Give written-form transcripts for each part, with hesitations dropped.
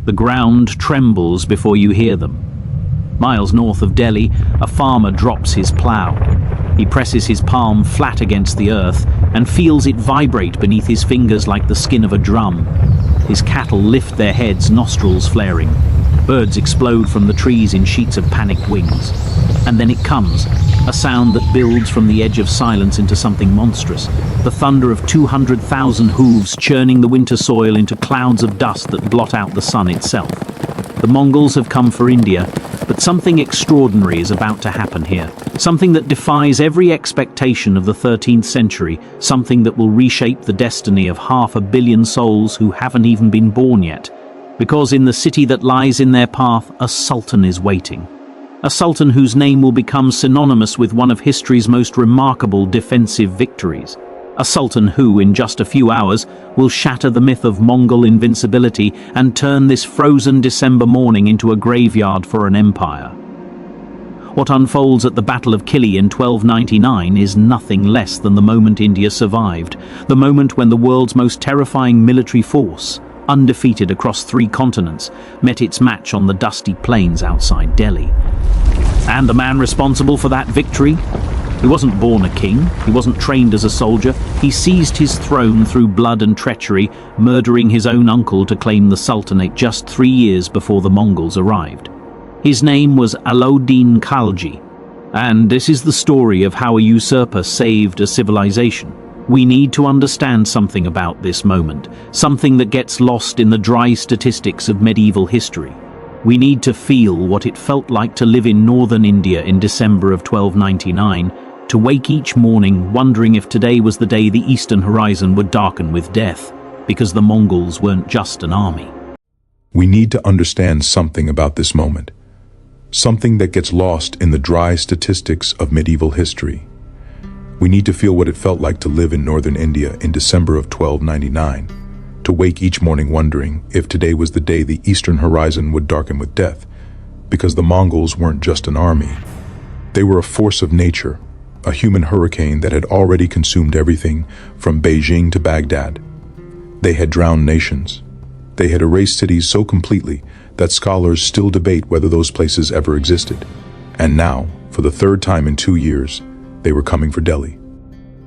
The ground trembles before you hear them. Miles north of Delhi, a farmer drops his plough. He presses his palm flat against the earth and feels it vibrate beneath his fingers like the skin of a drum. His cattle lift their heads, nostrils flaring. Birds explode from the trees in sheets of panicked wings. And then it comes, a sound that builds from the edge of silence into something monstrous. The thunder of 200,000 hooves churning the winter soil into clouds of dust that blot out the sun itself. The Mongols have come for India, but something extraordinary is about to happen here. Something that defies every expectation of the 13th century, something that will reshape the destiny of 500 million souls who haven't even been born yet. Because in the city that lies in their path, a sultan is waiting. A sultan whose name will become synonymous with one of history's most remarkable defensive victories. A sultan who, in just a few hours, will shatter the myth of Mongol invincibility and turn this frozen December morning into a graveyard for an empire. What unfolds at the Battle of Kili in 1299 is nothing less than the moment India survived, the moment when the world's most terrifying military force, undefeated across 3 continents, met its match on the dusty plains outside Delhi. And the man responsible for that victory? He wasn't born a king, he wasn't trained as a soldier, he seized his throne through blood and treachery, murdering his own uncle to claim the Sultanate just 3 years before the Mongols arrived. His name was Alauddin Khalji, and this is the story of how a usurper saved a civilization. We need to understand something about this moment, something that gets lost in the dry statistics of medieval history. We need to feel what it felt like to live in northern India in December of 1299, to wake each morning wondering if today was the day the eastern horizon would darken with death, because the Mongols weren't just an army. We need to understand something about this moment, something that gets lost in the dry statistics of medieval history. We need to feel what it felt like to live in northern India in December of 1299, to wake each morning wondering if today was the day the eastern horizon would darken with death, because the Mongols weren't just an army. They were a force of nature, a human hurricane that had already consumed everything from Beijing to Baghdad. They had drowned nations. They had erased cities so completely that scholars still debate whether those places ever existed. And now, for the 3rd time in 2 years, they were coming for Delhi.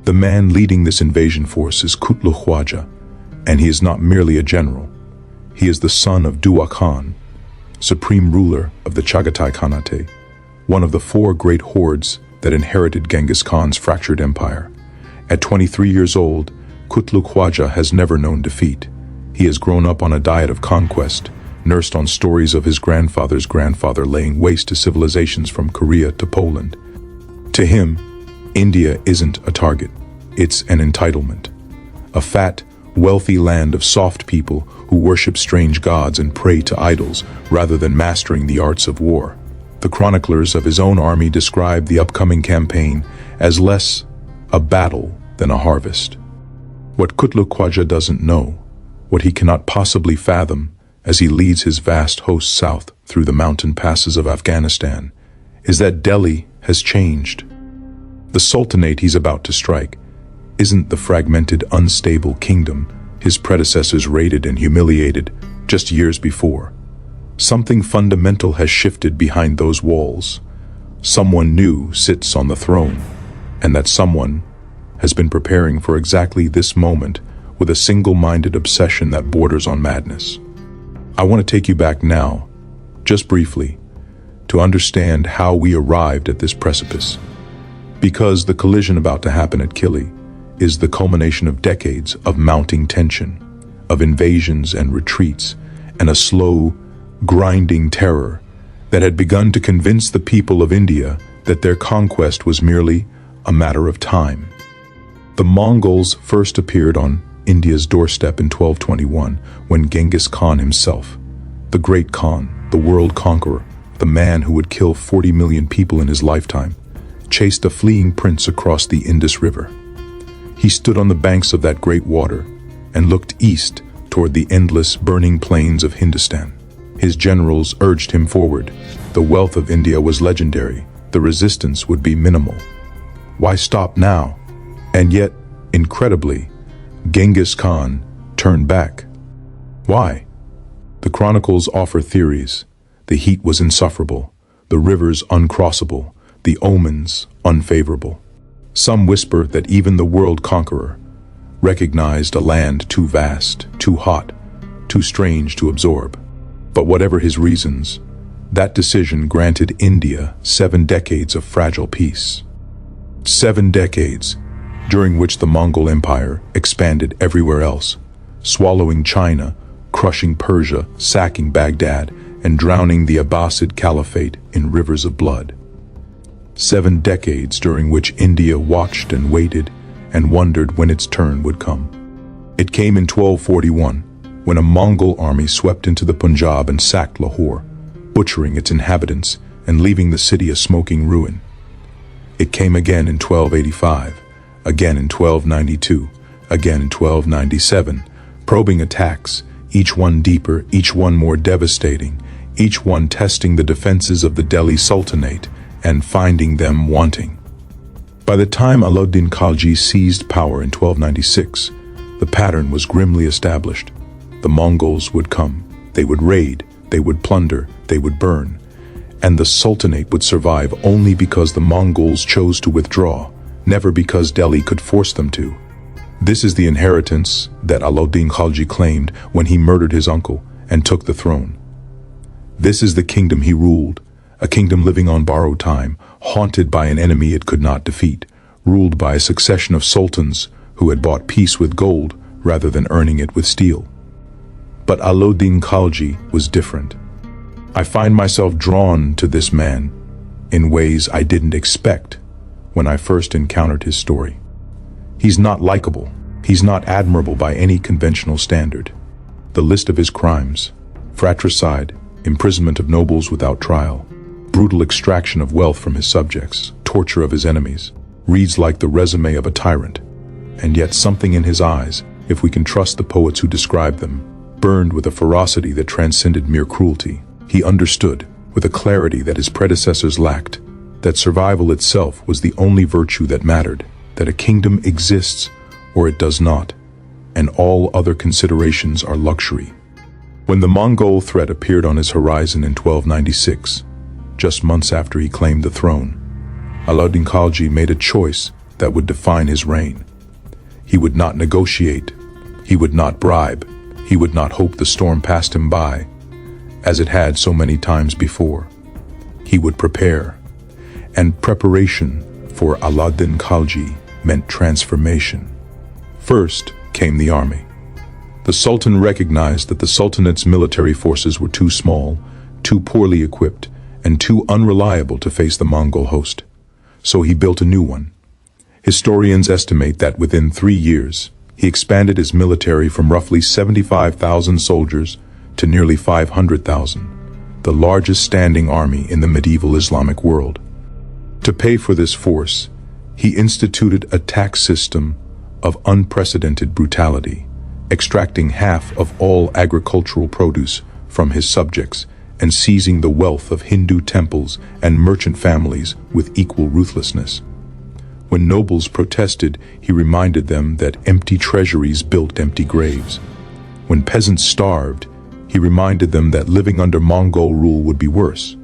The man leading this invasion force is Qutlugh Khwaja, and he is not merely a general. He is the son of Dua Khan, supreme ruler of the Chagatai Khanate, one of the 4 great hordes that inherited Genghis Khan's fractured empire. At 23 years old, Qutlugh Khwaja has never known defeat. He has grown up on a diet of conquest, nursed on stories of his grandfather's grandfather laying waste to civilizations from Korea to Poland. To him, India isn't a target, it's an entitlement. A fat, wealthy land of soft people who worship strange gods and pray to idols rather than mastering the arts of war. The chroniclers of his own army describe the upcoming campaign as less a battle than a harvest. What Qutlugh Khwaja doesn't know, what he cannot possibly fathom as he leads his vast host south through the mountain passes of Afghanistan, is that Delhi has changed. The Sultanate he's about to strike isn't the fragmented, unstable kingdom his predecessors raided and humiliated just years before. Something fundamental has shifted behind those walls. Someone new sits on the throne, and that someone has been preparing for exactly this moment with a single-minded obsession that borders on madness. I want to take you back now, just briefly, to understand how we arrived at this precipice. Because the collision about to happen at Kili is the culmination of decades of mounting tension, of invasions and retreats, and a slow, grinding terror that had begun to convince the people of India that their conquest was merely a matter of time. The Mongols first appeared on India's doorstep in 1221 when Genghis Khan himself, the great Khan, the world conqueror, the man who would kill 40 million people in his lifetime, chased a fleeing prince across the Indus River. He stood on the banks of that great water and looked east toward the endless burning plains of Hindustan. His generals urged him forward. The wealth of India was legendary. The resistance would be minimal. Why stop now? And yet, incredibly, Genghis Khan turned back. Why? The chronicles offer theories. The heat was insufferable, the rivers uncrossable, the omens unfavorable. Some whisper that even the world conqueror recognized a land too vast, too hot, too strange to absorb. But whatever his reasons, that decision granted India 7 decades of fragile peace. 7 decades, during which the Mongol Empire expanded everywhere else, swallowing China, crushing Persia, sacking Baghdad, and drowning the Abbasid Caliphate in rivers of blood. 7 decades during which India watched and waited and wondered when its turn would come. It came in 1241, when a Mongol army swept into the Punjab and sacked Lahore, butchering its inhabitants and leaving the city a smoking ruin. It came again in 1285, again in 1292, again in 1297, probing attacks, each one deeper, each one more devastating, each one testing the defenses of the Delhi Sultanate and finding them wanting. By the time Alauddin Khalji seized power in 1296, the pattern was grimly established. The Mongols would come, they would raid, they would plunder, they would burn, and the Sultanate would survive only because the Mongols chose to withdraw, never because Delhi could force them to. This is the inheritance that Alauddin Khalji claimed when he murdered his uncle and took the throne. This is the kingdom he ruled, a kingdom living on borrowed time, haunted by an enemy it could not defeat, ruled by a succession of sultans who had bought peace with gold rather than earning it with steel. But Alauddin Khalji was different. I find myself drawn to this man in ways I didn't expect when I first encountered his story. He's not likable. He's not admirable by any conventional standard. The list of his crimes: fratricide, imprisonment of nobles without trial, brutal extraction of wealth from his subjects, torture of his enemies, reads like the resume of a tyrant. And yet something in his eyes, if we can trust the poets who describe them, burned with a ferocity that transcended mere cruelty. He understood, with a clarity that his predecessors lacked, that survival itself was the only virtue that mattered, that a kingdom exists or it does not, and all other considerations are luxury. When the Mongol threat appeared on his horizon in 1296, just months after he claimed the throne, Alauddin Khalji made a choice that would define his reign. He would not negotiate, he would not bribe, he would not hope the storm passed him by, as it had so many times before. He would prepare, and preparation for Alauddin Khalji meant transformation. First came the army. The Sultan recognized that the Sultanate's military forces were too small, too poorly equipped, and too unreliable to face the Mongol host. So he built a new one. Historians estimate that within 3 years, he expanded his military from roughly 75,000 soldiers to nearly 500,000, the largest standing army in the medieval Islamic world. To pay for this force, he instituted a tax system of unprecedented brutality, extracting half of all agricultural produce from his subjects and seizing the wealth of Hindu temples and merchant families with equal ruthlessness. When nobles protested, he reminded them that empty treasuries built empty graves. When peasants starved, he reminded them that living under Mongol rule would be worse.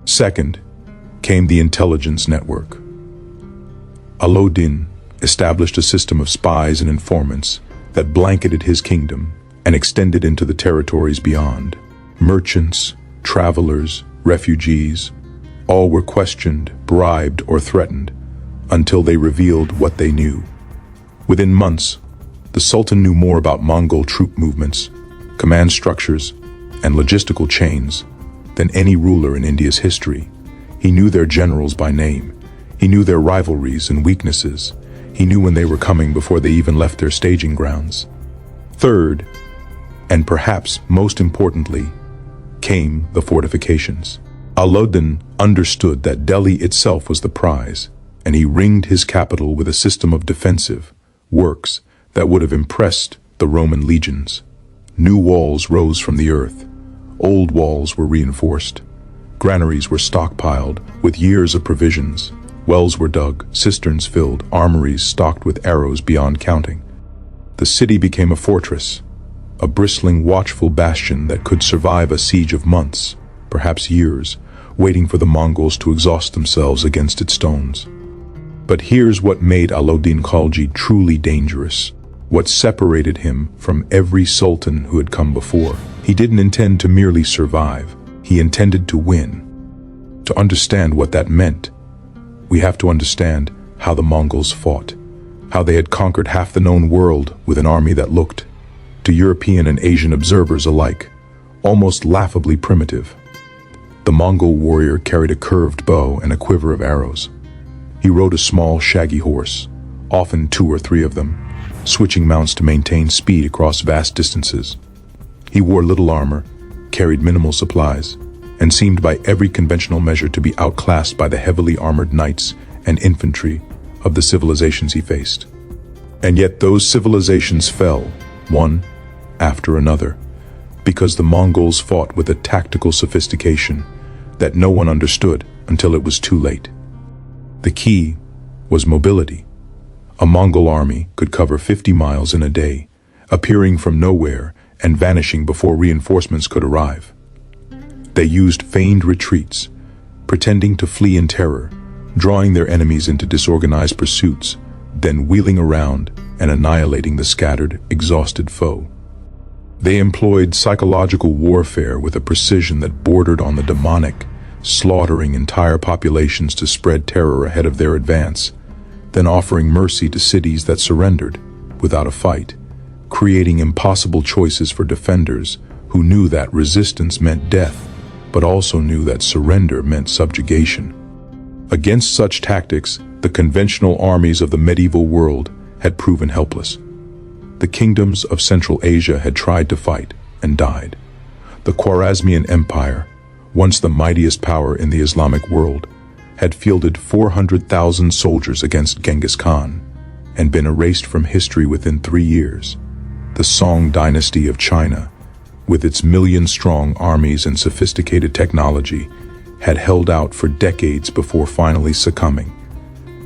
Second came the intelligence network. Alauddin established a system of spies and informants that blanketed his kingdom and extended into the territories beyond. Merchants, travelers, refugees, all were questioned, bribed, or threatened until they revealed what they knew. Within months, the Sultan knew more about Mongol troop movements, command structures, and logistical chains than any ruler in India's history. He knew their generals by name. He knew their rivalries and weaknesses. He knew when they were coming before they even left their staging grounds. Third, and perhaps most importantly, came the fortifications. Alauddin understood that Delhi itself was the prize, and he ringed his capital with a system of defensive works that would have impressed the Roman legions. New walls rose from the earth. Old walls were reinforced. Granaries were stockpiled with years of provisions. Wells were dug, cisterns filled, armories stocked with arrows beyond counting. The city became a fortress, a bristling, watchful bastion that could survive a siege of months, perhaps years, waiting for the Mongols to exhaust themselves against its stones. But here's what made Alauddin Khalji truly dangerous, what separated him from every sultan who had come before. He didn't intend to merely survive, he intended to win. To understand what that meant, we have to understand how the Mongols fought, how they had conquered half the known world with an army that looked, to European and Asian observers alike, almost laughably primitive. The Mongol warrior carried a curved bow and a quiver of arrows. He rode a small, shaggy horse, often 2 or 3 of them, switching mounts to maintain speed across vast distances. He wore little armor, carried minimal supplies, and seemed by every conventional measure to be outclassed by the heavily armored knights and infantry of the civilizations he faced. And yet those civilizations fell, one after another, because the Mongols fought with a tactical sophistication that no one understood until it was too late. The key was mobility. A Mongol army could cover 50 miles in a day, appearing from nowhere and vanishing before reinforcements could arrive. They used feigned retreats, pretending to flee in terror, drawing their enemies into disorganized pursuits, then wheeling around and annihilating the scattered, exhausted foe. They employed psychological warfare with a precision that bordered on the demonic, slaughtering entire populations to spread terror ahead of their advance, then offering mercy to cities that surrendered without a fight, creating impossible choices for defenders who knew that resistance meant death, but also knew that surrender meant subjugation. Against such tactics, the conventional armies of the medieval world had proven helpless. The kingdoms of Central Asia had tried to fight and died. The Khwarezmian Empire, once the mightiest power in the Islamic world, had fielded 400,000 soldiers against Genghis Khan and been erased from history within 3 years. The Song dynasty of China, with its million-strong armies and sophisticated technology, had held out for decades before finally succumbing.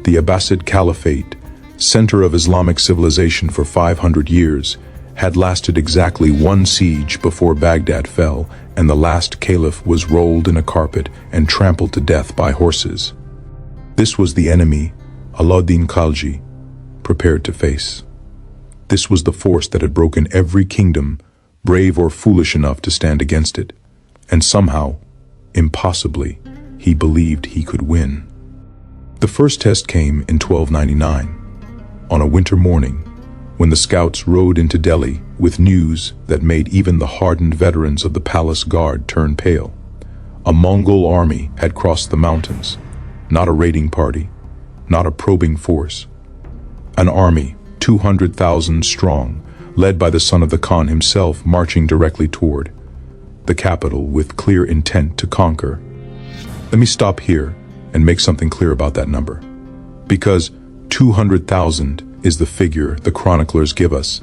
The Abbasid Caliphate, center of Islamic civilization for 500 years, had lasted exactly 1 siege before Baghdad fell and the last caliph was rolled in a carpet and trampled to death by horses. This was the enemy Alauddin Khalji prepared to face. This was the force that had broken every kingdom, brave or foolish enough to stand against it. And somehow, impossibly, he believed he could win. The first test came in 1299, on a winter morning, when the scouts rode into Delhi with news that made even the hardened veterans of the palace guard turn pale. A Mongol army had crossed the mountains, not a raiding party, not a probing force. An army, 200,000 strong, led by the son of the Khan himself, marching directly toward the capital with clear intent to conquer. Let me stop here and make something clear about that number. Because 200,000 is the figure the chroniclers give us,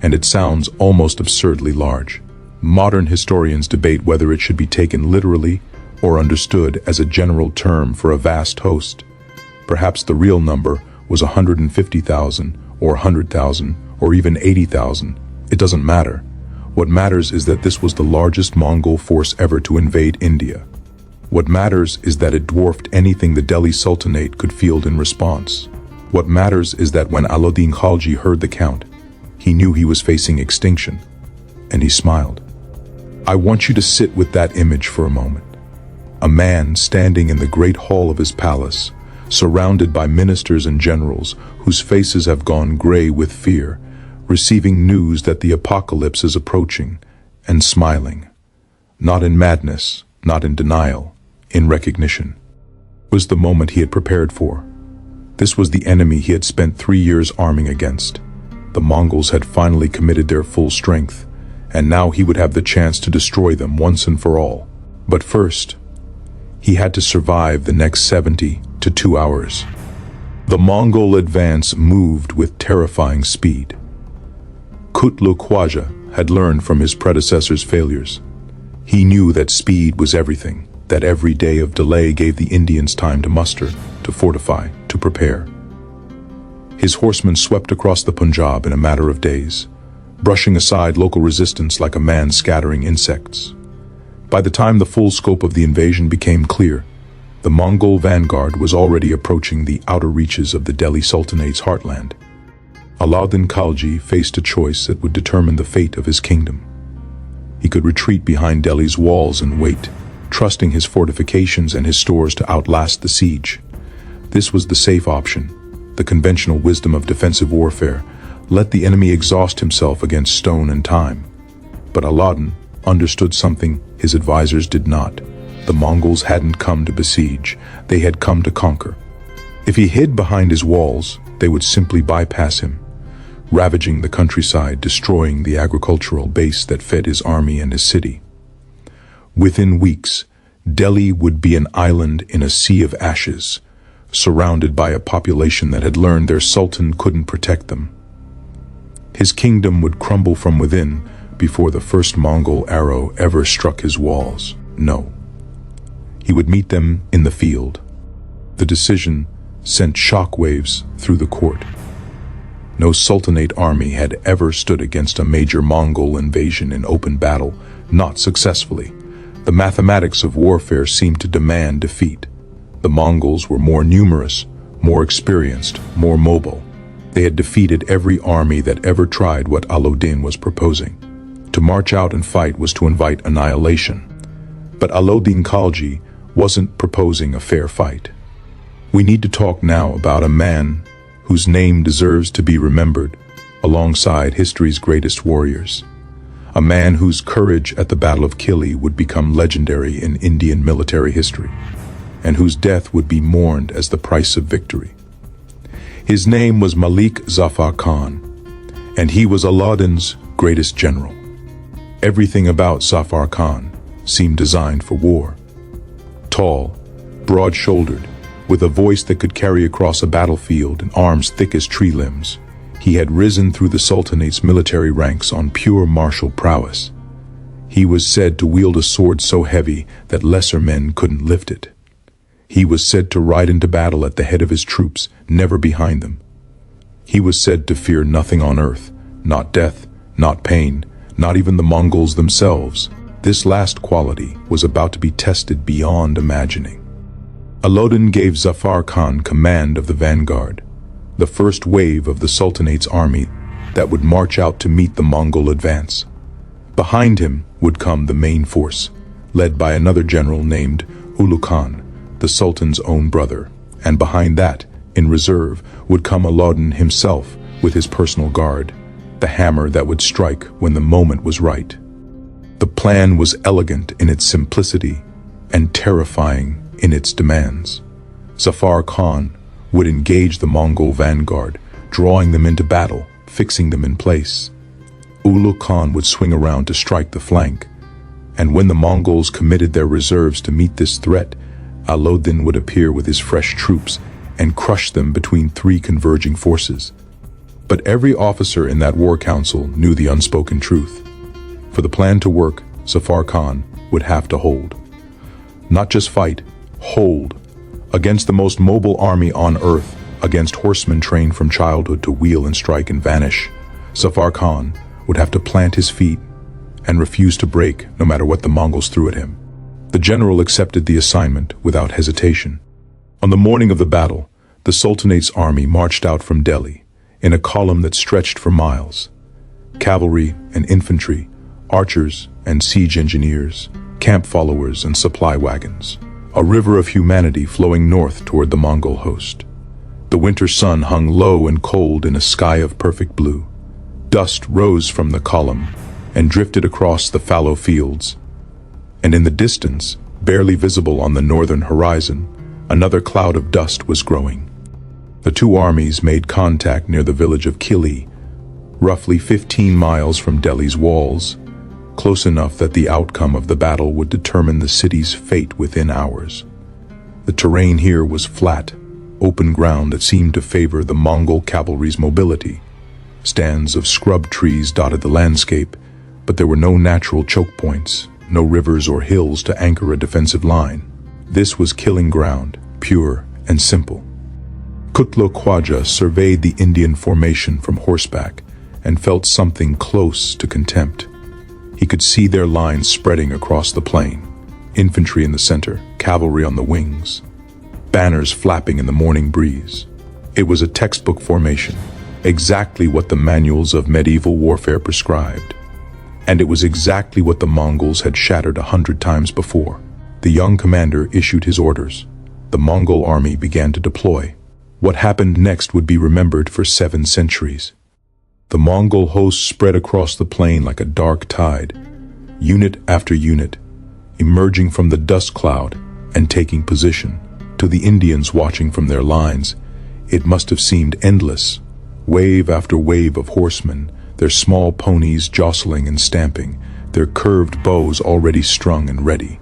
and it sounds almost absurdly large. Modern historians debate whether it should be taken literally or understood as a general term for a vast host. Perhaps the real number was 150,000 or 100,000 or even 80,000. It doesn't matter. What matters is that this was the largest Mongol force ever to invade India. What matters is that it dwarfed anything the Delhi Sultanate could field in response. What matters is that when Alauddin Khalji heard the count, he knew he was facing extinction, and he smiled. I want you to sit with that image for a moment. A man standing in the great hall of his palace, surrounded by ministers and generals whose faces have gone gray with fear, receiving news that the apocalypse is approaching, and smiling. Not in madness, not in denial, in recognition. It was the moment he had prepared for. This was the enemy he had spent 3 years arming against. The Mongols had finally committed their full strength, and now he would have the chance to destroy them once and for all. But first, he had to survive the next 72 hours. The Mongol advance moved with terrifying speed. Qutlugh Khwaja had learned from his predecessor's failures. He knew that speed was everything, that every day of delay gave the Indians time to muster, to fortify, to prepare. His horsemen swept across the Punjab in a matter of days, brushing aside local resistance like a man scattering insects. By the time the full scope of the invasion became clear, the Mongol vanguard was already approaching the outer reaches of the Delhi Sultanate's heartland. Alauddin Khalji faced a choice that would determine the fate of his kingdom. He could retreat behind Delhi's walls and wait, trusting his fortifications and his stores to outlast the siege. This was the safe option, the conventional wisdom of defensive warfare. Let the enemy exhaust himself against stone and time. But Alauddin understood something his advisors did not. The Mongols hadn't come to besiege, they had come to conquer. If he hid behind his walls, they would simply bypass him, ravaging the countryside, destroying the agricultural base that fed his army and his city. Within weeks, Delhi would be an island in a sea of ashes, surrounded by a population that had learned their sultan couldn't protect them. His kingdom would crumble from within before the first Mongol arrow ever struck his walls. No. He would meet them in the field. The decision sent shockwaves through the court. No Sultanate army had ever stood against a major Mongol invasion in open battle, not successfully. The mathematics of warfare seemed to demand defeat. The Mongols were more numerous, more experienced, more mobile. They had defeated every army that ever tried what Alauddin was proposing. To march out and fight was to invite annihilation. But Alauddin Khalji wasn't proposing a fair fight. We need to talk now about a man whose name deserves to be remembered alongside history's greatest warriors. A man whose courage at the Battle of Kili would become legendary in Indian military history, and whose death would be mourned as the price of victory. His name was Malik Zafar Khan, and he was Alauddin's greatest general. Everything about Zafar Khan seemed designed for war. Tall, broad-shouldered, with a voice that could carry across a battlefield and arms thick as tree limbs, he had risen through the Sultanate's military ranks on pure martial prowess. He was said to wield a sword so heavy that lesser men couldn't lift it. He was said to ride into battle at the head of his troops, never behind them. He was said to fear nothing on earth, not death, not pain, not even the Mongols themselves. This last quality was about to be tested beyond imagining. Alauddin gave Zafar Khan command of the vanguard, the first wave of the Sultanate's army that would march out to meet the Mongol advance. Behind him would come the main force, led by another general named Qutlugh Khan, the Sultan's own brother, and behind that, in reserve, would come Alauddin himself with his personal guard, the hammer that would strike when the moment was right. The plan was elegant in its simplicity and terrifying in its demands. Zafar Khan would engage the Mongol vanguard, drawing them into battle, fixing them in place. Qutlugh Khan would swing around to strike the flank, and when the Mongols committed their reserves to meet this threat, Alauddin would appear with his fresh troops and crush them between three converging forces. But every officer in that war council knew the unspoken truth. For the plan to work, Zafar Khan would have to hold. Not just fight, hold. Against the most mobile army on earth, against horsemen trained from childhood to wheel and strike and vanish, Zafar Khan would have to plant his feet and refuse to break no matter what the Mongols threw at him. The general accepted the assignment without hesitation. On the morning of the battle, the Sultanate's army marched out from Delhi in a column that stretched for miles. Cavalry and infantry, archers and siege engineers, camp followers and supply wagons. A river of humanity flowing north toward the Mongol host. The winter sun hung low and cold in a sky of perfect blue. Dust rose from the column and drifted across the fallow fields. And in the distance, barely visible on the northern horizon, another cloud of dust was growing. The two armies made contact near the village of Kili, roughly 15 miles from Delhi's walls, close enough that the outcome of the battle would determine the city's fate within hours. The terrain here was flat, open ground that seemed to favor the Mongol cavalry's mobility. Stands of scrub trees dotted the landscape, but there were no natural choke points, no rivers or hills to anchor a defensive line. This was killing ground, pure and simple. Qutlugh Khwaja surveyed the Indian formation from horseback and felt something close to contempt. He could see their lines spreading across the plain, infantry in the center, cavalry on the wings, banners flapping in the morning breeze. It was a textbook formation, exactly what the manuals of medieval warfare prescribed. And it was exactly what the Mongols had shattered 100 times before. The young commander issued his orders. The Mongol army began to deploy. What happened next would be remembered for 7 centuries. The Mongol host spread across the plain like a dark tide, unit after unit, emerging from the dust cloud and taking position. To the Indians watching from their lines, it must have seemed endless. Wave after wave of horsemen, their small ponies jostling and stamping, their curved bows already strung and ready.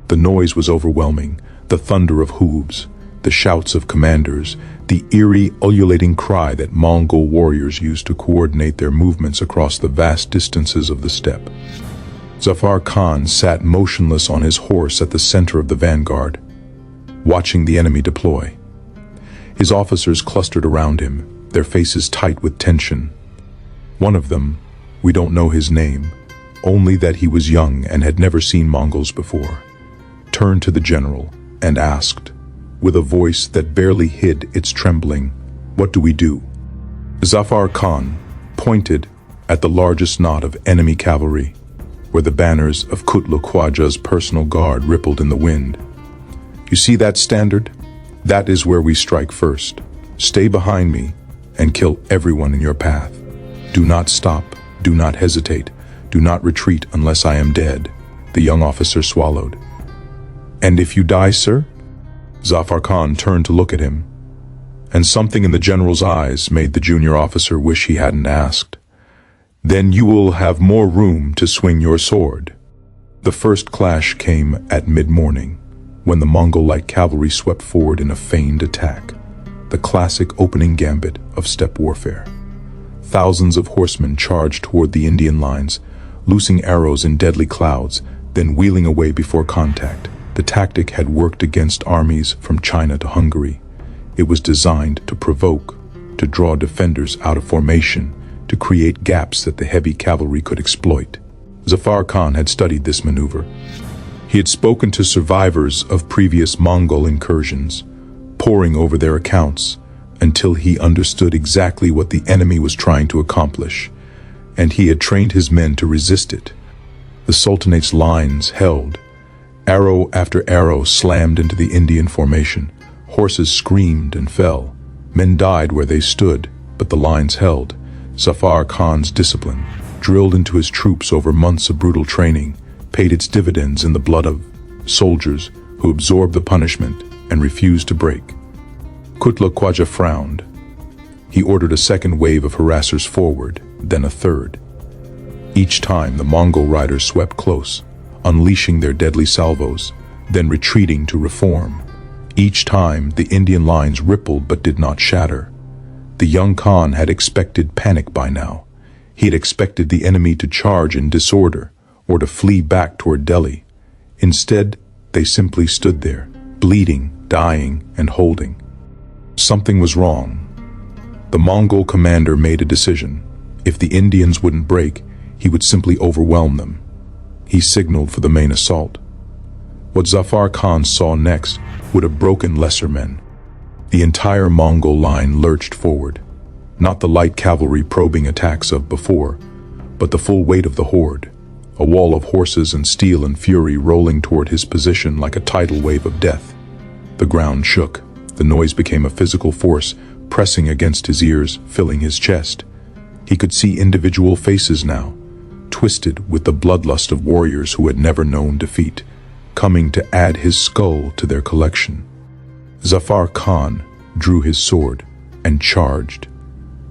The noise was overwhelming, the thunder of hooves, the shouts of commanders, the eerie, ululating cry that Mongol warriors used to coordinate their movements across the vast distances of the steppe. Zafar Khan sat motionless on his horse at the center of the vanguard, watching the enemy deploy. His officers clustered around him, their faces tight with tension. One of them, we don't know his name, only that he was young and had never seen Mongols before, turned to the general and asked, with a voice that barely hid its trembling, "What do we do?" Zafar Khan pointed at the largest knot of enemy cavalry, where the banners of Qutlugh Khwaja's personal guard rippled in the wind. "You see that standard? That is where we strike first. Stay behind me and kill everyone in your path. Do not stop, do not hesitate, do not retreat unless I am dead." The young officer swallowed. "And if you die, sir?" Zafar Khan turned to look at him, and something in the general's eyes made the junior officer wish he hadn't asked. "Then you will have more room to swing your sword." The first clash came at mid-morning, when the Mongol-like cavalry swept forward in a feigned attack, the classic opening gambit of steppe warfare. Thousands of horsemen charged toward the Indian lines, loosing arrows in deadly clouds, then wheeling away before contact. The tactic had worked against armies from China to Hungary. It was designed to provoke, to draw defenders out of formation, to create gaps that the heavy cavalry could exploit. Zafar Khan had studied this maneuver. He had spoken to survivors of previous Mongol incursions, poring over their accounts until he understood exactly what the enemy was trying to accomplish, and he had trained his men to resist it. The Sultanate's lines held. Arrow after arrow slammed into the Indian formation. Horses screamed and fell. Men died where they stood, but the lines held. Zafar Khan's discipline, drilled into his troops over months of brutal training, paid its dividends in the blood of soldiers who absorbed the punishment and refused to break. Qutlugh Khwaja frowned. He ordered a second wave of harassers forward, then a third. Each time the Mongol riders swept close, unleashing their deadly salvos, then retreating to reform. Each time the Indian lines rippled but did not shatter. The young Khan had expected panic by now. He had expected the enemy to charge in disorder or to flee back toward Delhi. Instead, they simply stood there, bleeding, dying, and holding. Something was wrong. The Mongol commander made a decision. If the Indians wouldn't break, he would simply overwhelm them. He signaled for the main assault. What Zafar Khan saw next would have broken lesser men. The entire Mongol line lurched forward, not the light cavalry probing attacks of before, but the full weight of the horde, a wall of horses and steel and fury rolling toward his position like a tidal wave of death. The ground shook. The noise became a physical force, pressing against his ears, filling his chest. He could see individual faces now, twisted with the bloodlust of warriors who had never known defeat, coming to add his skull to their collection. Zafar Khan drew his sword and charged.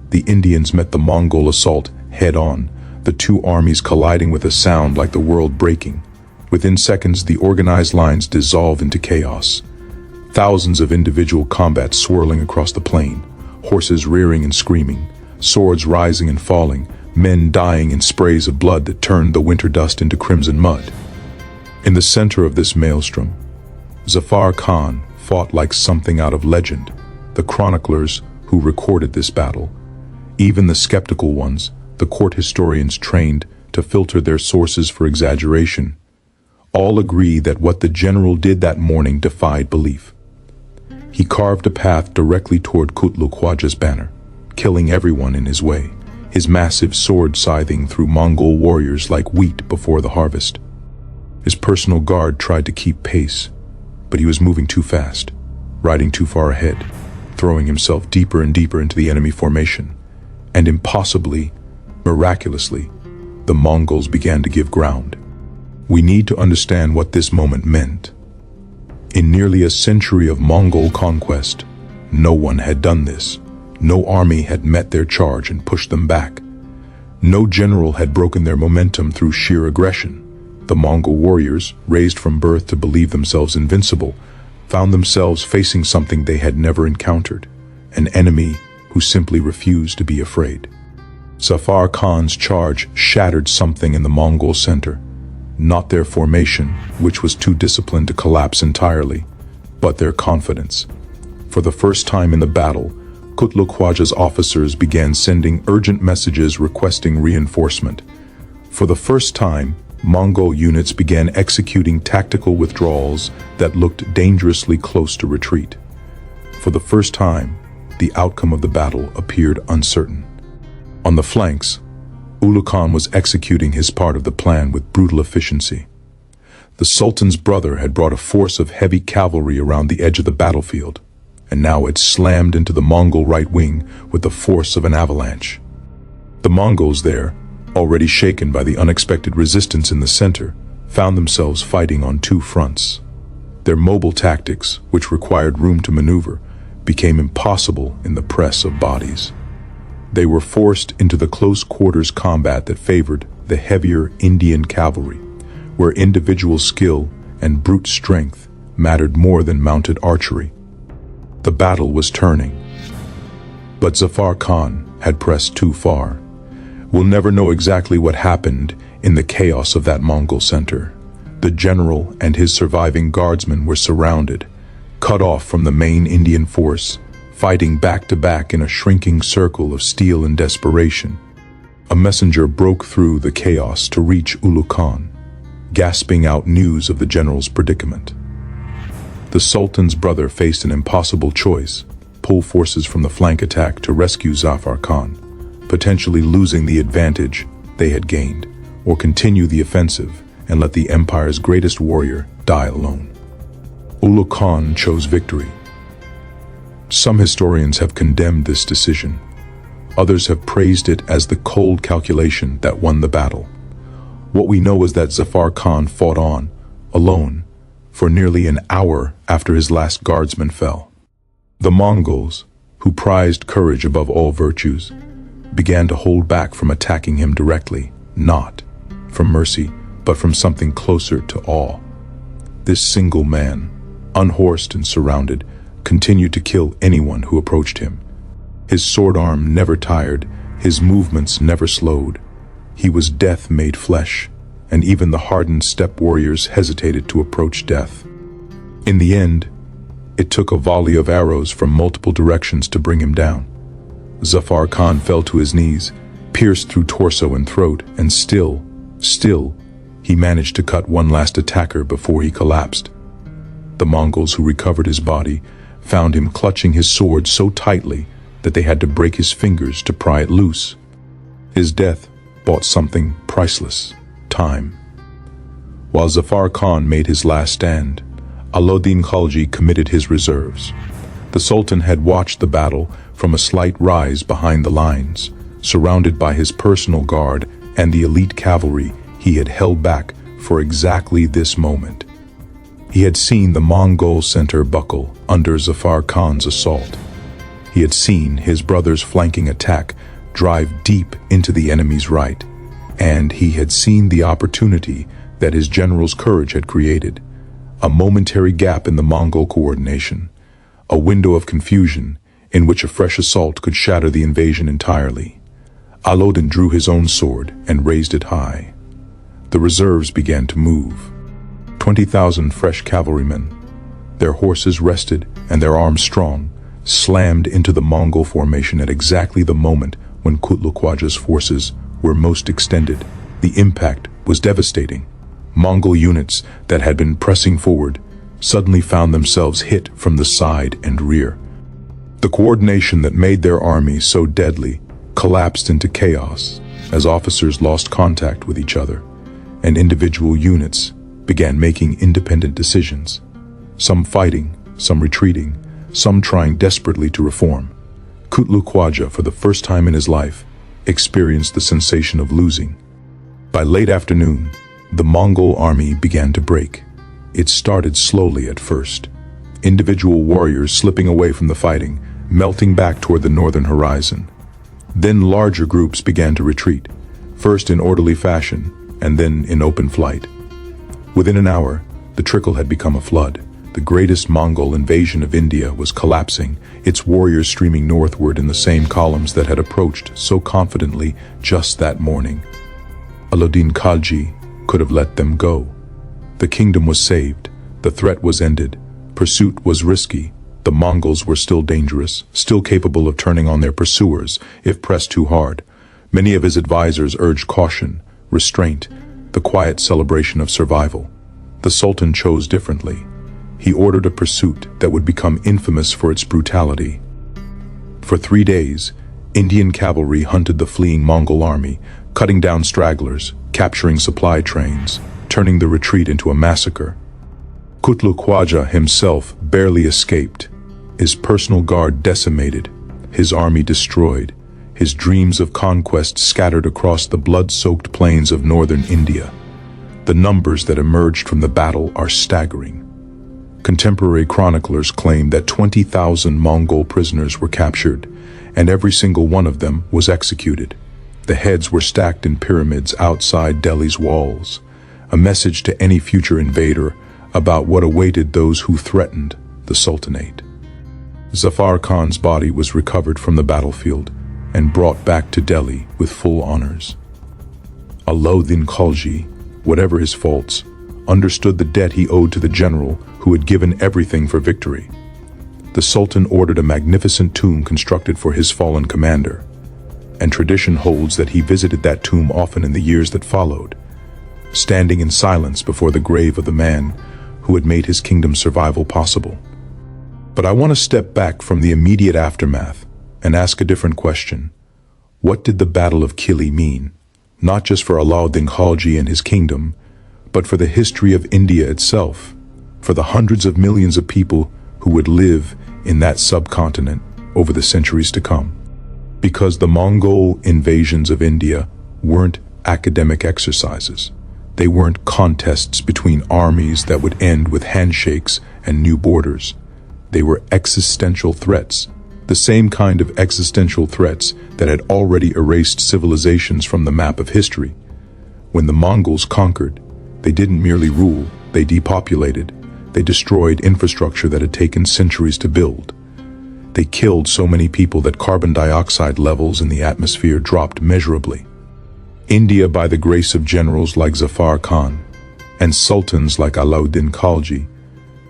The Indians met the Mongol assault head-on, the two armies colliding with a sound like the world breaking. Within seconds, the organized lines dissolved into chaos. Thousands of individual combats swirling across the plain, horses rearing and screaming, swords rising and falling, men dying in sprays of blood that turned the winter dust into crimson mud. In the center of this maelstrom, Zafar Khan fought like something out of legend. The chroniclers who recorded this battle, even the skeptical ones, the court historians trained to filter their sources for exaggeration, all agree that what the general did that morning defied belief. He carved a path directly toward Qutlugh Khwaja's banner, killing everyone in his way, his massive sword scything through Mongol warriors like wheat before the harvest. His personal guard tried to keep pace, but he was moving too fast, riding too far ahead, throwing himself deeper and deeper into the enemy formation, and impossibly, miraculously, the Mongols began to give ground. We need to understand what this moment meant. In nearly a century of Mongol conquest, no one had done this. No army had met their charge and pushed them back. No general had broken their momentum through sheer aggression. The Mongol warriors, raised from birth to believe themselves invincible, found themselves facing something they had never encountered, an enemy who simply refused to be afraid. Zafar Khan's charge shattered something in the Mongol center, not their formation, which was too disciplined to collapse entirely, but their confidence. For the first time in the battle, Qutlugh Khwaja's officers began sending urgent messages requesting reinforcement. For the first time, Mongol units began executing tactical withdrawals that looked dangerously close to retreat. For the first time, the outcome of the battle appeared uncertain. On the flanks, Ögedei Khan was executing his part of the plan with brutal efficiency. The Sultan's brother had brought a force of heavy cavalry around the edge of the battlefield, and now it slammed into the Mongol right wing with the force of an avalanche. The Mongols there, already shaken by the unexpected resistance in the center, found themselves fighting on two fronts. Their mobile tactics, which required room to maneuver, became impossible in the press of bodies. They were forced into the close-quarters combat that favored the heavier Indian cavalry, where individual skill and brute strength mattered more than mounted archery. The battle was turning, but Zafar Khan had pressed too far. We'll never know exactly what happened in the chaos of that Mongol center. The general and his surviving guardsmen were surrounded, cut off from the main Indian force, fighting back-to-back in a shrinking circle of steel and desperation. A messenger broke through the chaos to reach Ögedei Khan, gasping out news of the general's predicament. The Sultan's brother faced an impossible choice: pull forces from the flank attack to rescue Zafar Khan, potentially losing the advantage they had gained, or continue the offensive and let the empire's greatest warrior die alone. Ögedei Khan chose victory. Some historians have condemned this decision. Others have praised it as the cold calculation that won the battle. What we know is that Zafar Khan fought on, alone, for nearly an hour after his last guardsman fell. The Mongols, who prized courage above all virtues, began to hold back from attacking him directly, not from mercy, but from something closer to awe. This single man, unhorsed and surrounded, continued to kill anyone who approached him. His sword arm never tired, his movements never slowed. He was death made flesh, and even the hardened steppe warriors hesitated to approach death. In the end, it took a volley of arrows from multiple directions to bring him down. Zafar Khan fell to his knees, pierced through torso and throat, and still, he managed to cut one last attacker before he collapsed. The Mongols who recovered his body found him clutching his sword so tightly that they had to break his fingers to pry it loose. His death bought something priceless: time. While Zafar Khan made his last stand, Alauddin Khalji committed his reserves. The Sultan had watched the battle from a slight rise behind the lines, surrounded by his personal guard and the elite cavalry he had held back for exactly this moment. He had seen the Mongol center buckle under Zafar Khan's assault. He had seen his brother's flanking attack drive deep into the enemy's right, and he had seen the opportunity that his general's courage had created: a momentary gap in the Mongol coordination, a window of confusion in which a fresh assault could shatter the invasion entirely. Alauddin drew his own sword and raised it high. The reserves began to move. 20,000 fresh cavalrymen, their horses rested and their arms strong, slammed into the Mongol formation at exactly the moment when Qutlugh Khwaja's forces were most extended. The impact was devastating. Mongol units that had been pressing forward suddenly found themselves hit from the side and rear. The coordination that made their army so deadly collapsed into chaos as officers lost contact with each other, and individual units began making independent decisions. Some fighting, some retreating, some trying desperately to reform. Qutlugh Khwaja, for the first time in his life, experienced the sensation of losing. By late afternoon, the Mongol army began to break. It started slowly at first. Individual warriors slipping away from the fighting, melting back toward the northern horizon. Then larger groups began to retreat, first in orderly fashion, and then in open flight. Within an hour, the trickle had become a flood. The greatest Mongol invasion of India was collapsing, its warriors streaming northward in the same columns that had approached so confidently just that morning. Alauddin Khalji could have let them go. The kingdom was saved, the threat was ended, pursuit was risky, the Mongols were still dangerous, still capable of turning on their pursuers if pressed too hard. Many of his advisors urged caution, restraint, the quiet celebration of survival. The Sultan chose differently. He ordered a pursuit that would become infamous for its brutality. For 3 days, Indian cavalry hunted the fleeing Mongol army, cutting down stragglers, capturing supply trains, turning the retreat into a massacre. Qutlugh Khwaja himself barely escaped, his personal guard decimated, his army destroyed, his dreams of conquest scattered across the blood-soaked plains of northern India. The numbers that emerged from the battle are staggering. Contemporary chroniclers claim that 20,000 Mongol prisoners were captured, and every single one of them was executed. The heads were stacked in pyramids outside Delhi's walls, a message to any future invader about what awaited those who threatened the Sultanate. Zafar Khan's body was recovered from the battlefield and brought back to Delhi with full honors. Alauddin Khalji, whatever his faults, understood the debt he owed to the general who had given everything for victory. The Sultan ordered a magnificent tomb constructed for his fallen commander, and tradition holds that he visited that tomb often in the years that followed, standing in silence before the grave of the man who had made his kingdom's survival possible. But I want to step back from the immediate aftermath and ask a different question. What did the Battle of Kili mean, not just for Alauddin Khalji and his kingdom, but for the history of India itself, for the hundreds of millions of people who would live in that subcontinent over the centuries to come? Because the Mongol invasions of India weren't academic exercises. They weren't contests between armies that would end with handshakes and new borders. They were existential threats, the same kind of existential threats that had already erased civilizations from the map of history. When the Mongols conquered, they didn't merely rule, they depopulated. They destroyed infrastructure that had taken centuries to build. They killed so many people that carbon dioxide levels in the atmosphere dropped measurably. India, by the grace of generals like Zafar Khan and sultans like Alauddin Khalji,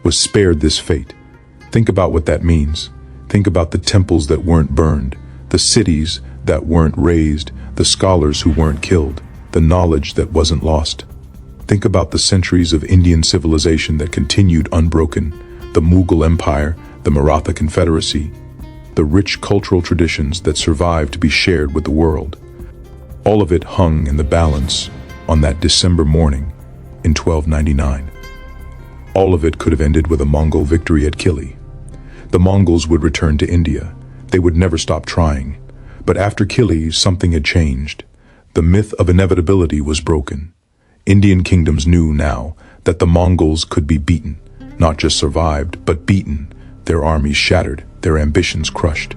was spared this fate. Think about what that means. Think about the temples that weren't burned, the cities that weren't razed, the scholars who weren't killed, the knowledge that wasn't lost. Think about the centuries of Indian civilization that continued unbroken, the Mughal Empire, the Maratha Confederacy, the rich cultural traditions that survived to be shared with the world. All of it hung in the balance on that December morning in 1299. All of it could have ended with a Mongol victory at Kili. The Mongols would return to India. They would never stop trying. But after Kili, something had changed. The myth of inevitability was broken. Indian kingdoms knew now that the Mongols could be beaten, not just survived, but beaten, their armies shattered, their ambitions crushed.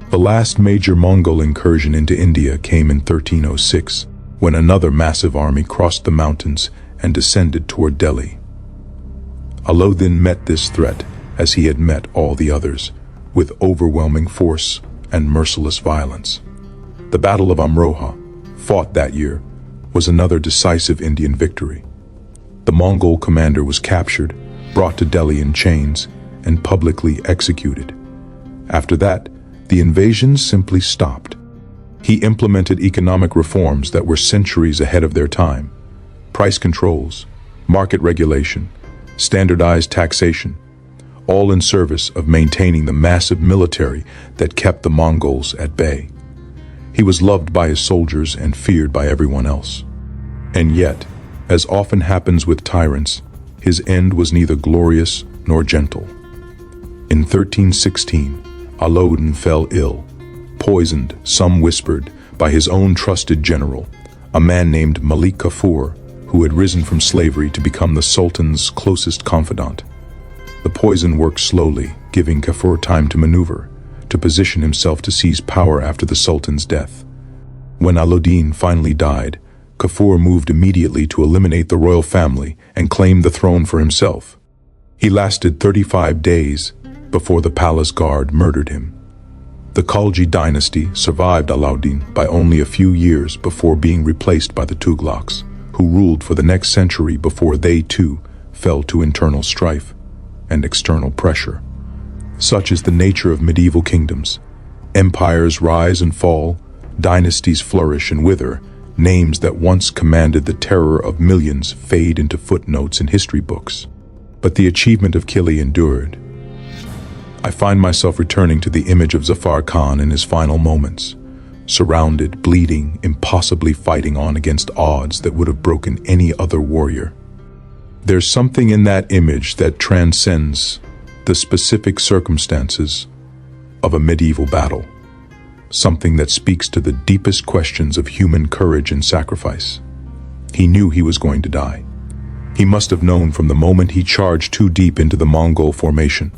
The last major Mongol incursion into India came in 1306, when another massive army crossed the mountains and descended toward Delhi. Alauddin met this threat as he had met all the others, with overwhelming force and merciless violence. The Battle of Amroha, fought that year, was another decisive Indian victory. The Mongol commander was captured, brought to Delhi in chains, and publicly executed. After that, the invasion simply stopped. He implemented economic reforms that were centuries ahead of their time. Price controls, market regulation, standardized taxation, all in service of maintaining the massive military that kept the Mongols at bay. He was loved by his soldiers and feared by everyone else. And yet, as often happens with tyrants, his end was neither glorious nor gentle. In 1316, Alauddin fell ill, poisoned, some whispered, by his own trusted general, a man named Malik Kafur, who had risen from slavery to become the Sultan's closest confidant. The poison worked slowly, giving Kafur time to maneuver, to position himself to seize power after the Sultan's death. When Alauddin finally died, Kafur moved immediately to eliminate the royal family and claim the throne for himself. He lasted 35 days before the palace guard murdered him. The Khalji dynasty survived Alauddin by only a few years before being replaced by the Tughlaqs, who ruled for the next century before they too fell to internal strife and external pressure. Such is the nature of medieval kingdoms. Empires rise and fall, dynasties flourish and wither, names that once commanded the terror of millions fade into footnotes in history books. But the achievement of Kili endured. I find myself returning to the image of Zafar Khan in his final moments, surrounded, bleeding, impossibly fighting on against odds that would have broken any other warrior. There's something in that image that transcends the specific circumstances of a medieval battle, something that speaks to the deepest questions of human courage and sacrifice. He knew he was going to die. He must have known from the moment he charged too deep into the Mongol formation,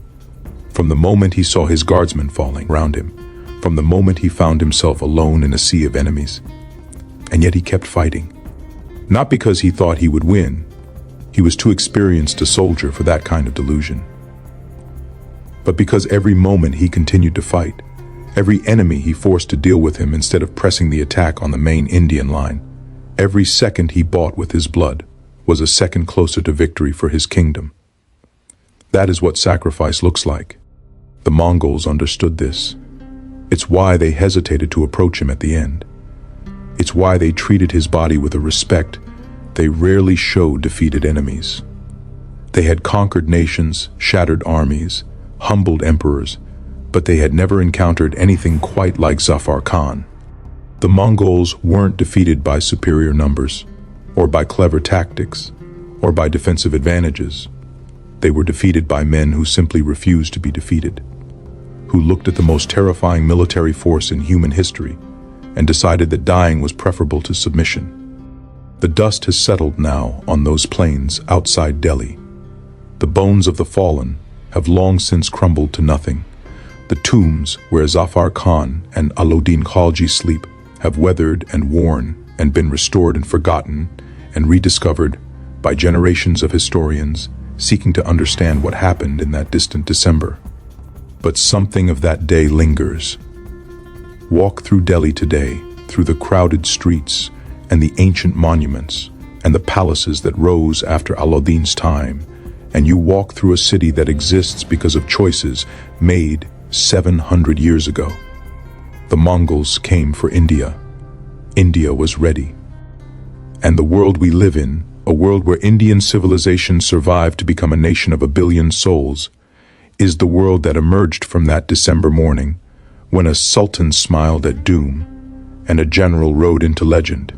from the moment he saw his guardsmen falling round him, from the moment he found himself alone in a sea of enemies. And yet he kept fighting. Not because he thought he would win. He was too experienced a soldier for that kind of delusion. But because every moment he continued to fight, every enemy he forced to deal with him instead of pressing the attack on the main Indian line, every second he bought with his blood was a second closer to victory for his kingdom. That is what sacrifice looks like. The Mongols understood this. It's why they hesitated to approach him at the end. It's why they treated his body with a respect they rarely showed defeated enemies. They had conquered nations, shattered armies, humbled emperors, but they had never encountered anything quite like Zafar Khan. The Mongols weren't defeated by superior numbers, or by clever tactics, or by defensive advantages. They were defeated by men who simply refused to be defeated, who looked at the most terrifying military force in human history and decided that dying was preferable to submission. The dust has settled now on those plains outside Delhi. The bones of the fallen have long since crumbled to nothing. The tombs where Zafar Khan and Alauddin Khalji sleep have weathered and worn and been restored and forgotten and rediscovered by generations of historians seeking to understand what happened in that distant December. But something of that day lingers. Walk through Delhi today, through the crowded streets and the ancient monuments and the palaces that rose after Alauddin's time, and you walk through a city that exists because of choices made 700 years ago. The Mongols came for India. India was ready. And the world we live in, a world where Indian civilization survived to become a nation of 1 billion souls, is the world that emerged from that December morning when a sultan smiled at doom and a general rode into legend.